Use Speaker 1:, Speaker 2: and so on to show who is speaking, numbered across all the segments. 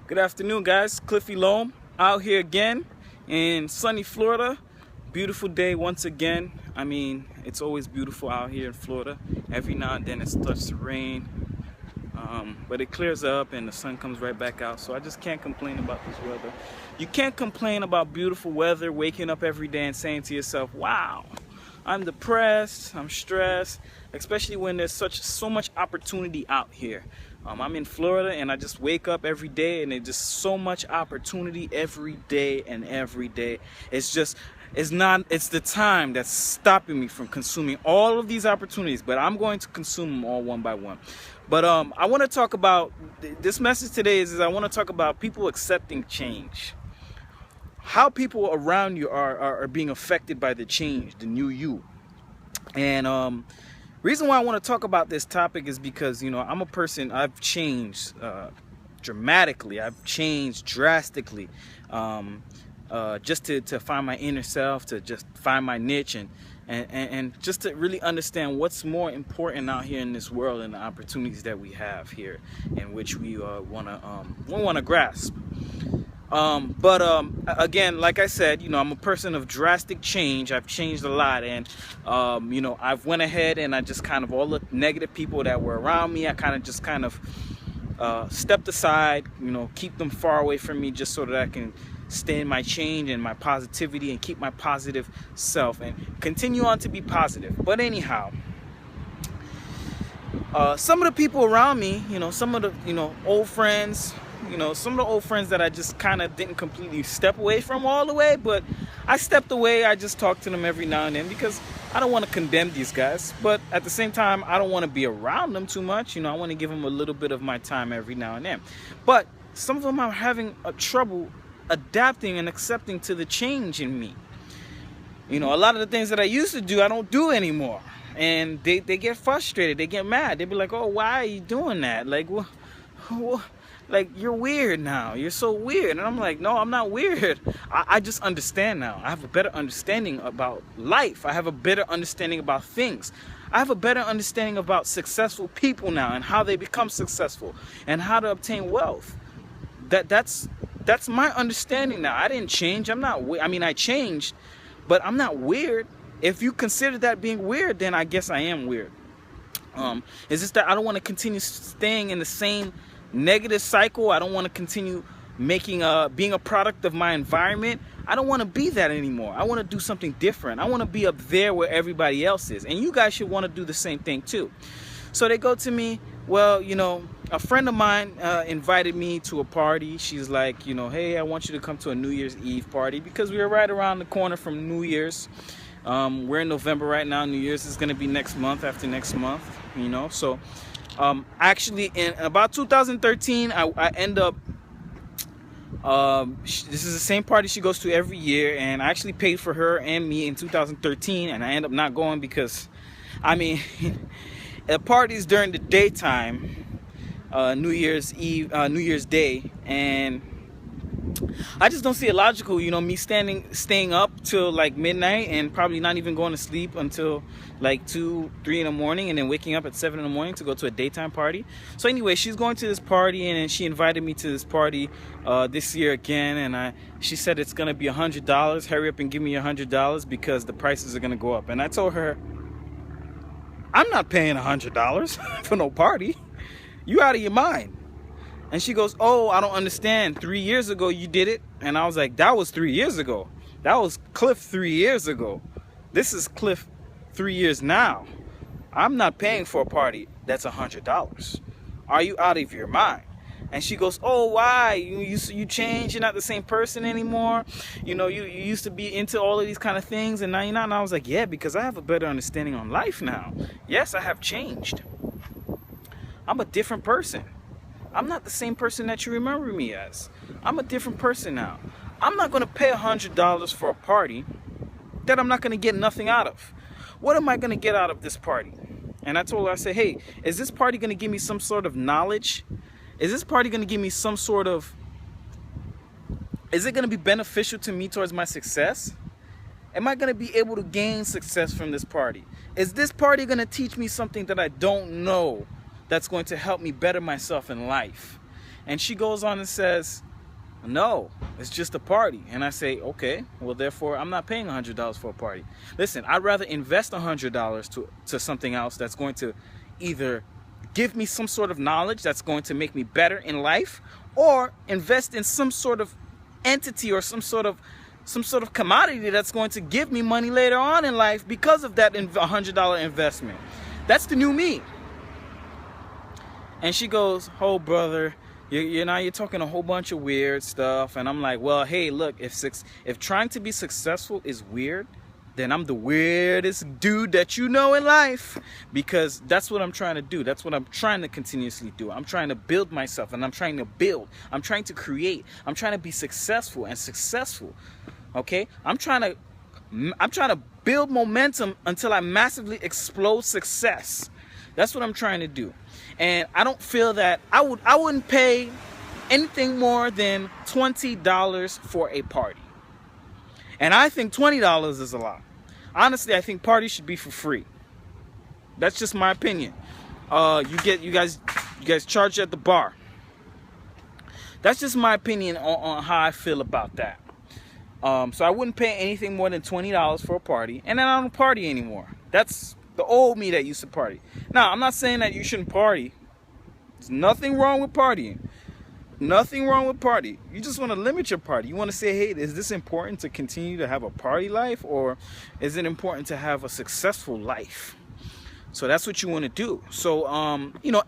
Speaker 1: Good afternoon, guys. Cliffy Loam out here again in sunny Florida. Beautiful day once again. I mean, it's always beautiful out here in Florida. Every now and then it starts to rain, but it clears up and the sun comes right back out. So I just can't complain about this weather. You can't complain about beautiful weather, waking up every day and saying to yourself, wow, I'm depressed, I'm stressed, especially when there's so much opportunity out here. I'm in Florida and I just wake up every day and there's just so much opportunity every day and every day. It's the time that's stopping me from consuming all of these opportunities, but I'm going to consume them all one by one. But I want to talk about, this message today is I want to talk about people accepting change. How people around you are being affected by the change, the new you. And reason why I want to talk about this topic is because, you know, I'm a person, I've changed dramatically. I've changed drastically just to find my inner self, to just find my niche and just to really understand what's more important out here in this world and the opportunities that we have here in which we want to grasp. Again, like I said, you know, I'm a person of drastic change. I've changed a lot, and you know, I've went ahead and I just kind of, all the negative people that were around me, I just stepped aside, you know, keep them far away from me just so that I can stay in my change and my positivity and keep my positive self and continue on to be positive. But anyhow, some of the people around me, you know, some of the, you know, old friends, you know, some of the old friends that I just kind of didn't completely step away from all the way, but I stepped away. I just talk to them every now and then because I don't want to condemn these guys, but at the same time, I don't want to be around them too much. You know, I want to give them a little bit of my time every now and then. But some of them are having trouble adapting and accepting to the change in me. You know, a lot of the things that I used to do, I don't do anymore. And they get frustrated. They get mad. They be like, oh, why are you doing that? Like, like, you're weird now. You're so weird. And I'm like, no, I'm not weird. I just understand now. I have a better understanding about life. I have a better understanding about things. I have a better understanding about successful people now and how they become successful and how to obtain wealth. That's my understanding now. I didn't change. I'm not I mean, I changed, but I'm not weird. If you consider that being weird, then I guess I am weird. It's just that I don't want to continue staying in the same negative cycle. I don't want to continue being a product of my environment. I don't want to be that anymore. I want to do something different. I want to be up there where everybody else is. And you guys should want to do the same thing too. So they go to me, well, you know, a friend of mine invited me to a party. She's like, you know, hey, I want you to come to a New Year's Eve party because we are right around the corner from New Year's. We're in November right now. New Year's is going to be next month, after next month, you know. So actually, in about 2013, I end up, this is the same party she goes to every year, and I actually paid for her and me in 2013, and I end up not going because, I mean, the party's during the daytime, New Year's Eve, New Year's Day, and I just don't see it logical, you know, me staying up till like midnight and probably not even going to sleep until like 2, 3 in the morning, and then waking up at 7 in the morning to go to a daytime party. So anyway, she's going to this party, and then she invited me to this party this year again, and she said it's gonna be $100. Hurry up and give me $100 because the prices are gonna go up. And I told her, I'm not paying $100 for no party. You out of your mind. And she goes, oh, I don't understand. 3 years ago you did it. And I was like, that was 3 years ago. That was Cliff 3 years ago. This is Cliff 3 years now. I'm not paying for a party that's $100. Are you out of your mind? And she goes, oh, why? You changed. You're not the same person anymore. You know, you used to be into all of these kind of things, and now you're not. And I was like, yeah, because I have a better understanding on life now. Yes, I have changed. I'm a different person. I'm not the same person that you remember me as. I'm a different person now. I'm not going to pay $100 for a party that I'm not going to get nothing out of. What am I going to get out of this party? And I told her, I said, hey, is this party going to give me some sort of knowledge? Is this party going to give me some sort of... Is it going to be beneficial to me towards my success? Am I going to be able to gain success from this party? Is this party going to teach me something that I don't know that's going to help me better myself in life? And she goes on and says, no, it's just a party. And I say, okay, well, therefore, I'm not paying $100 for a party. Listen, I'd rather invest $100 to something else that's going to either give me some sort of knowledge that's going to make me better in life, or invest in some sort of entity or some sort of commodity that's going to give me money later on in life because of that $100 investment. That's the new me. And she goes, oh, brother, you're talking a whole bunch of weird stuff. And I'm like, well, hey, look, if trying to be successful is weird, then I'm the weirdest dude that you know in life, because that's what I'm trying to do. That's what I'm trying to continuously do. I'm trying to build myself, and I'm trying to build. I'm trying to create. I'm trying to be successful. Okay? I'm trying to build momentum until I massively explode success. That's what I'm trying to do. And I don't feel that I wouldn't pay anything more than $20 for a party. And I think $20 is a lot. Honestly, I think parties should be for free. That's just my opinion. You guys charge at the bar. That's just my opinion on how I feel about that. So I wouldn't pay anything more than $20 for a party, and then I don't party anymore. That's the old me that used to party. Now, I'm not saying that you shouldn't party. There's nothing wrong with partying. Nothing wrong with party. You just want to limit your party. You want to say, hey, is this important to continue to have a party life, or is it important to have a successful life? So that's what you want to do. So,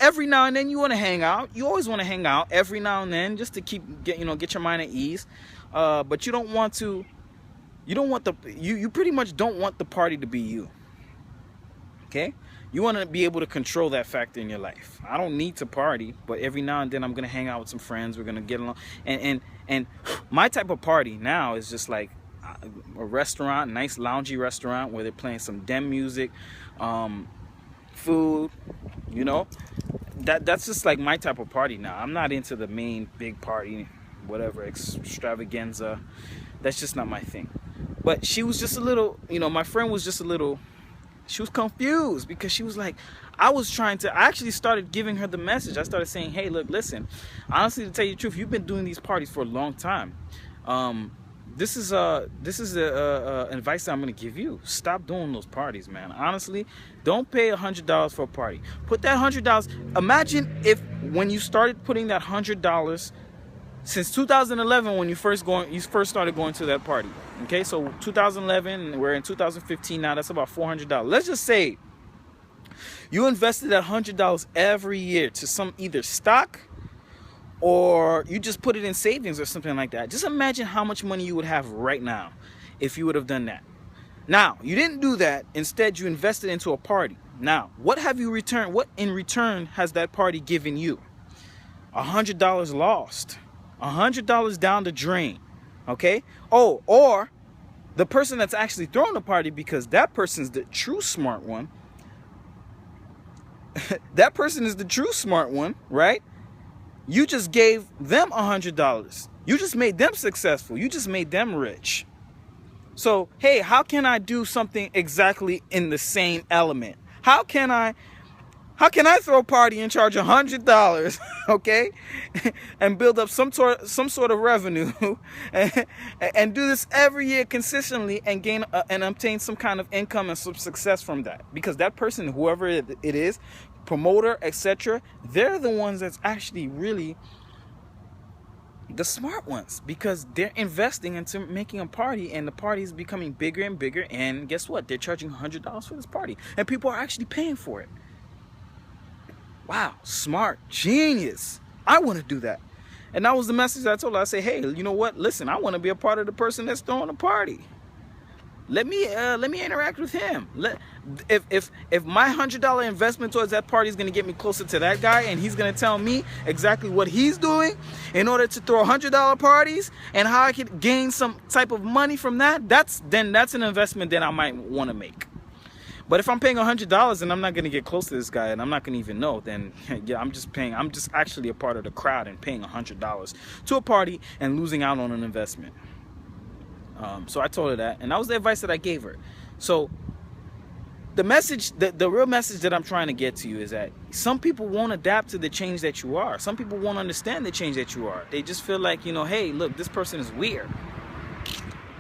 Speaker 1: every now and then you want to hang out. You always want to hang out every now and then just to get your mind at ease. But you pretty much don't want the party to be you. Okay? You want to be able to control that factor in your life. I don't need to party, but every now and then I'm going to hang out with some friends. We're going to get along. And my type of party now is just like a restaurant, nice loungy restaurant where they're playing some dem music, food, That's just like my type of party now. I'm not into the main big party, whatever, extravaganza. That's just not my thing. But she was just a little, my friend was just a little, she was confused because she was like, I actually started giving her the message. I started saying, hey, look, listen, honestly, to tell you the truth, you've been doing these parties for a long time. This is advice that I'm going to give you. Stop doing those parties, man. Honestly, don't pay $100 for a party. Put that $100. Imagine if when you started putting that $100 since 2011, when you first started going to that party. Okay, so 2011, we're in 2015 now. That's about $400. Let's just say you invested that $100 every year to some either stock, or you just put it in savings or something like that. Just imagine how much money you would have right now if you would have done that. Now, you didn't do that. Instead, you invested into a party. Now, what have you returned? What in return has that party given you? $100 lost. $100 down the drain. Okay? Oh, or the person that's actually throwing the party, because that person's the true smart one. That person is the true smart one, right? You just gave them $100. You just made them successful. You just made them rich. So, hey, how can I do something exactly in the same element? How can I throw a party and charge $100, okay, and build up some sort of revenue, and do this every year consistently and gain and obtain some kind of income and some success from that? Because that person, whoever it is, promoter, etc., they're the ones that's actually really the smart ones, because they're investing into making a party, and the party is becoming bigger and bigger. And guess what? They're charging $100 for this party, and people are actually paying for it. Wow, smart, genius. I want to do that. And that was the message I told her. I say, hey, you know what? Listen, I want to be a part of the person that's throwing a party. Let me interact with him. If my $100 investment towards that party is going to get me closer to that guy, and he's going to tell me exactly what he's doing in order to throw $100 parties, and how I could gain some type of money from that, that's an investment that I might want to make. But if I'm paying $100 and I'm not going to get close to this guy, and I'm not going to even know, then yeah, I'm just actually a part of the crowd and paying $100 to a party and losing out on an investment. So I told her that, and that was the advice that I gave her. So the real message that I'm trying to get to you is that some people won't adapt to the change that you are. Some people won't understand the change that you are. They just feel like, you know, hey, look, this person is weird.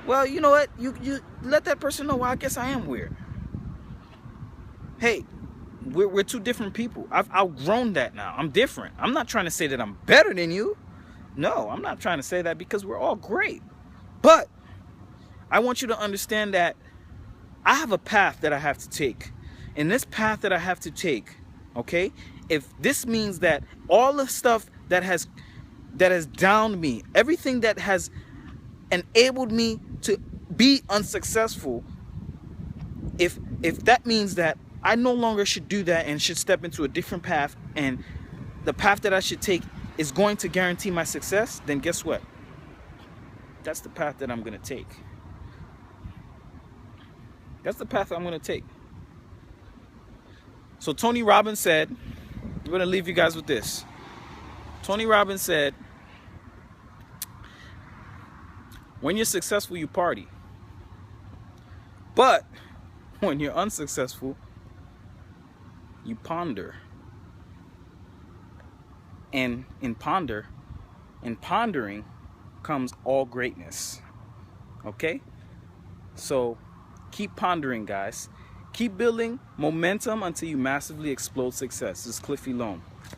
Speaker 1: Well, you know what? You let that person know, well, I guess I am weird. Hey, we're two different people. I've outgrown that now. I'm different. I'm not trying to say that I'm better than you. No, I'm not trying to say that, because we're all great. But I want you to understand that I have a path that I have to take. And this path that I have to take, okay, if this means that all the stuff that has downed me, everything that has enabled me to be unsuccessful, if that means that I no longer should do that and should step into a different path, and the path that I should take is going to guarantee my success, then guess what? That's the path that I'm going to take. That's the path I'm going to take. So Tony Robbins said, we're going to leave you guys with this. Tony Robbins said, when you're successful, you party. But when you're unsuccessful, you ponder. And in pondering comes all greatness. Okay? So keep pondering, guys. Keep building momentum until you massively explode success. This is Cliffy Loam.